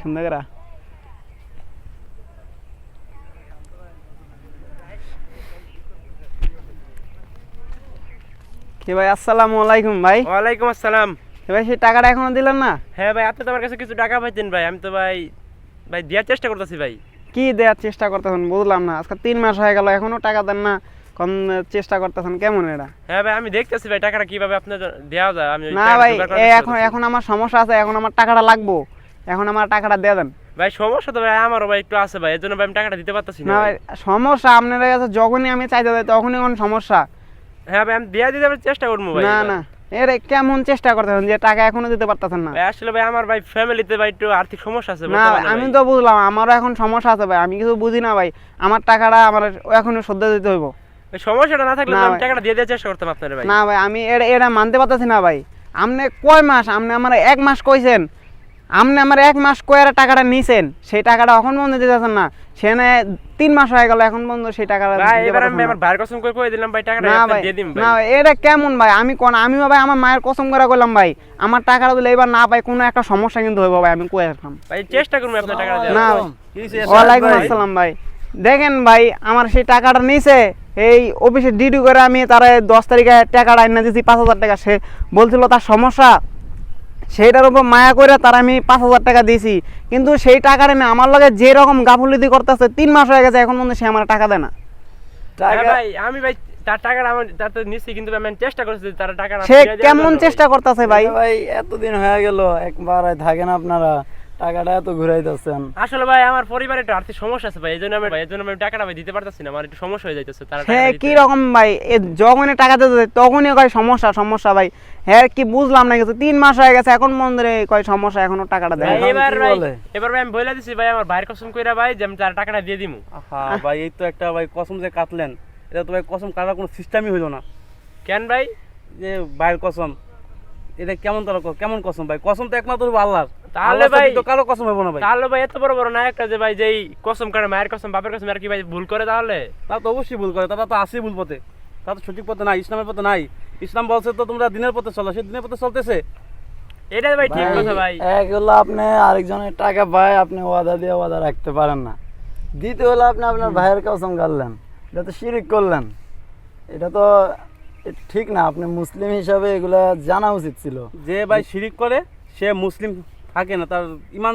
সুন্দর করে কি ভাই? আসসালামু আলাইকুম ভাই। ওয়ালাইকুম আসসালাম। ভাই সেই টাকাটা এখনো দিলেন না? হ্যাঁ ভাই, আপনি তো আমার কাছে কিছু টাকা পাইতেন ভাই। আমি তো ভাই দেওয়ার চেষ্টা করতেছি ভাই। কি দেওয়ার চেষ্টা করতেছেন বুঝলাম না। আজকে 3 মাস হয়ে গেল এখনো টাকা দেন না, কোন চেষ্টা করতেছেন কেমন এটা? হ্যাঁ ভাই, আমি দেখতেছি ভাই টাকাটা কিভাবে আপনার দেওয়া যায়। আমি না ভাই এখন আমার সমস্যা আছে, এখন আমার টাকাটা লাগবো, এখন আমার টাকাটা দিয়ে দেন ভাই। সমস্যা তো ভাই আমারও ভাই একটু আছে ভাই, এজন্য ভাই আমি টাকাটা দিতে পারতেছি না। না ভাই সমস্যা আপনার কাছে যখনই আমি চাইতে যাই তখনই কোন সমস্যা। হ্যাঁ ভাই, আমি দেওয়া দিতে চেষ্টা করবো ভাই। না না এর কেমন চেষ্টা করতেছেন যে টাকা এখনো দিতে পারতেছেন না? ভাই আসলে ভাই আমার ভাই ফ্যামিলিতে ভাই একটু আর্থিক সমস্যা আছে। না আমি তো বুঝলাম, আমারও এখন সমস্যা আছে ভাই, আমি কিছু বুঝি না ভাই। আমার টাকাটা আমার এখনো সদ্য দিতে হইব। সমস্যাটা না থাকলে আমি টাকাটা দিয়ে দেওয়ার চেষ্টা করতাম আপনার ভাই। না ভাই আমি এটা মানতে পারতেছি না ভাই। আপনি কয় মাস, আপনি আমার 1 মাস কইছেন, আপনি আমার 1 মাস কয়ার টাকাটা নিছেন, সেই টাকাটা এখন বন্ধ দিতেছেন না। সেখানে 3 মাস হয়ে গেল এখন বন্ধ সেই টাকাটা। ভাই এবার আমি আমার ভাইয়ের কসম করে কই দিলাম ভাই টাকাটা আপনি দিয়ে দিন ভাই। না এটা কেমন ভাই? আমি ভাই আমার মায়ের কসম করে কইলাম ভাই, আমার টাকাটা দিলে এবার না পাই কোনো একটা সমস্যা কিন্তু হইব ভাই, আমি কই রাখলাম ভাই। চেষ্টা করুন আপনার টাকাটা দেওয়ার। না ওয়ালাইকুম আসসালাম ভাই। দেখেন ভাই আমার সেই টাকাটা নিছে, এই অফিসে ডিউটি করে আমি তারা 10 তারিখে টাকাটা আইনা দিয়েছি 5,000 টাকা। সে বলছিল তার সমস্যা, সেইটার উপর মায়া করে তার আমি 5,000 টাকা দিয়েছি। কিন্তু সেই টাকাটা না আমার লগে যে রকম গাফুলিতি করতেছে, 3 মাস হয়ে গেছে এখন পর্যন্ত সে আমার টাকা দেয় না। ভাই আমি ভাই তার টাকাটা আমি তাতে নিছি, কিন্তু আমি চেষ্টা করছি তার টাকাটা সে কেমন চেষ্টা করতেছে ভাই? ভাই এতদিন হয়ে গেল একবার থাকেন আপনারা, টাকাটা এত ঘুরাইতেছেন। আসলে ভাই আমার পরিবারে একটু আর্থিক সমস্যা আছে ভাই, এজন্য আমি টাকাটা ভাই দিতে পারতাছি না। আমার একটু সমস্যা হয়ে যাইতেছে তার হ্যাঁ কি রকম ভাই? যখনই টাকা দিতে তখনই কয় সমস্যা সমস্যা ভাই। হ্যাঁ কি বুঝলাম না কিছু, 3 মাস হয়ে গেছে এখন মন্দিরে কয় সমস্যা, এখনো টাকাটা দেয়। এবার ভাই আমি বলে দিছি ভাই আমার ভাইয়ের কসম কইরা ভাই যে আমি তার টাকাটা দিয়ে দিমু। হ্যাঁ ভাই এই তো একটা ভাই কসম যে কাটলেন, এটা তো ভাই কসম কাটার কোনো সিস্টেমই হইলো না। কেন ভাই? যে ভাইয়ের কসম, এটা কেমন কসম ভাই? কসম তো একমাত্র আল্লাহর। তাহলে ভাই তো কারো কসম হইব না ভাই। তাহলে ভাই এত বড় বড় নায়কটা যে ভাই যেই কসম করে মায়ের কসম বাপের কসম আর কি ভাই ভুল করে? তাহলে তারা তো অবশ্যই ভুল করে, তারা তো আসেই ভুল পথে, তারা তো সঠিক পথে নাই, ইসলামের পথে নাই। ইসলাম বলছে তো তোমরা দিনের পথে চলো, সেই দিনের পথে চলতেছে। এটা ভাই ঠিক কথা ভাই। এক হলো আপনি আরেকজনের টাকা পায়, আপনি ওয়াদা দিয়ে ওয়াদা রাখতে পারেন না। দ্বিতীয় হলো আপনি আপনার ভাইয়ের কসম কাটলেন, এটা তো শিরিক করলেন। এটা তো ঠিক না, আপনি মুসলিম হিসাবে এগুলা জানা উচিত ছিল। যে ভাই শিরিক করে সে মুসলিম থাকে না, তার ইমান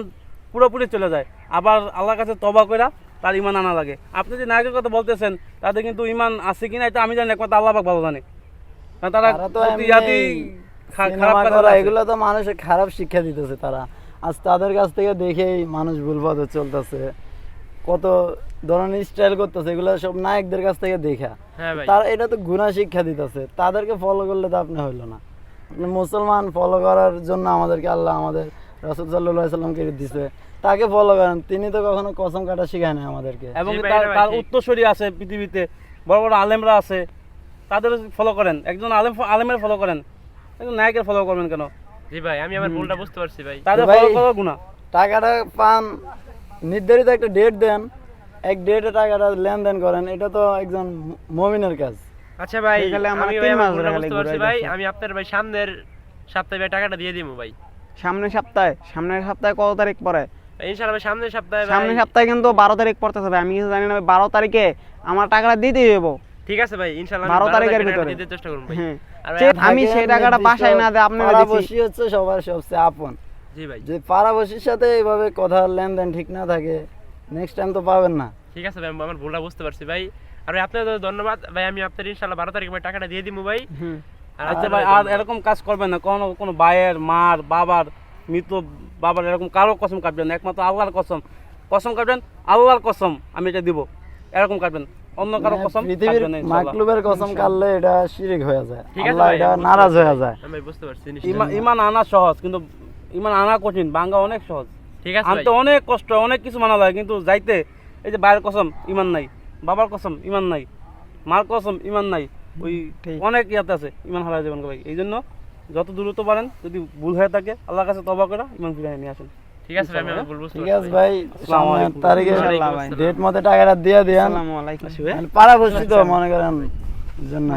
পুরোপুরি চলে যায়। আবার আল্লাহর কাছে তওবা কইরা তার ইমান আনা লাগে। আপনি যে নায়কের কথা বলতেছেন তাদের কিন্তু ইমান আছে কিনা এটা আমি জানি, একমাত্র আল্লাহ পাক ভালো জানে। তারা খারাপ করে, এগুলো তো মানুষের খারাপ শিক্ষা দিতেছে তারা। আজ তাদের কাছ থেকে দেখেই মানুষ ভুল পথে চলতেছে, কত ধরনের স্টাইল করতেছে, এগুলো সব নায়কদের কাছ থেকে দেখা। তারা এটা তো গুনাহ শিক্ষা দিতেছে, তাদেরকে ফলো করলে তো আপনি হইলো না। আপনি মুসলমান, ফলো করার জন্য আমাদেরকে আল্লাহ আমাদের রাসূল সাল্লাল্লাহু আলাইহি সাল্লামকে দিয়েছে, তাকে ফলো করেন। তিনি তো কখনো কসম কাটা শিখায় না আমাদেরকে। এবং তার উত্তরসূরি আছে পৃথিবীতে, বড় বড় আলেমরা আছে, তাদের ফলো করেন। একজন আলেমের ফলো করেন, একজন নায়কের ফলো করবেন কেন? জি ভাই আমি আমার ভুলটা বুঝতে পারছি ভাই। তাদের ফলো করা গুনাহ। টাকাটা পান, নির্ধারিত একটা ডেট দেন, এক ডেটে টাকাটা লেনদেন করেন, এটা তো একজন মুমিনের কাজ। আচ্ছা ভাই আমি 3 মাস ধরে বুঝতে পারছি ভাই। আমি আপনার ভাই সামনের সপ্তাহে ভাই টাকাটা দিয়ে দিমু ভাই। সামনের সপ্তাহে কত তারিখ পরে? ইনশাআল্লাহ ভাই সামনের সপ্তাহে কিন্তু 12 তারিখ পড়তেছে ভাই। আমি কিছু জানি না, 12 তারিখে আমার টাকাটা দিতেই হইব। ঠিক আছে ভাই ইনশাআল্লাহ 12 তারিখের ভিতরে দিতে চেষ্টা করব ভাই। আর আমি সেই টাকাটা বাসায় না দেই, আপনারা দিছি। পাড়াবসী হচ্ছে সবার সবচেয়ে আপন। জি ভাই, যদি পাড়াবসীর সাথে এইভাবে কথা লেনদেন ঠিক না থাকে, নেক্সট টাইম তো পাবেন না। ঠিক আছে ভাই আমার ভুলটা বুঝতে পারছি ভাই। আর ভাই আপনাদের ধন্যবাদ ভাই। আমি আপনাদের ইনশাআল্লাহ 12 তারিখে ভাই টাকাটা দিয়ে দিমু ভাই। আচ্ছা ভাই আর এরকম কাজ করবেন না, কোনো ভাইয়ের, মার, বাবার, মৃত বাবার এরকম কারো কসম কাটবেন না। একমাত্র আল্লাহর কসম কাটবেন, আল্লাহর কসম আমি এটা দিব, এরকম কাটবেন। অন্য কারো কসম পৃথিবীর মাকলুবের কসম কাটলে এটা শিরক হয়ে যায়, আল্লাহ এটা নারাজ হয়ে যায়। আমি বুঝতে পারছি। ঈমান আনা সহজ, কিন্তু ঈমান আনা কঠিন, ভাঙা অনেক সহজ। ঠিক আছে ভাই, আনতে অনেক কষ্ট, অনেক কিছু মানা লাগে, কিন্তু যাইতে এই যে ভাইয়ের কসম ঈমান নাই, বাবার কসম ঈমান নাই, মার কসম ঈমান নাই, ওই অনেক ইয়াতে আছে, ঈমান হারায় যাবেন ভাই। এই জন্য যত দ্রুত পারেন, যদি ভুল হয়ে থাকে আল্লাহর কাছে তওবা করে ঈমান ফিরিয়ে নিয়ে আসেন। ঠিক আছে ভাই আমি ভুল বুঝতে পারছি। ঠিক আছে ভাই, সামনের তারিখে ডেট মতে টাকাটা দিয়ে দেন। আসসালামু আলাইকুম। পাড়াবসী তো মনে করেন জন্য।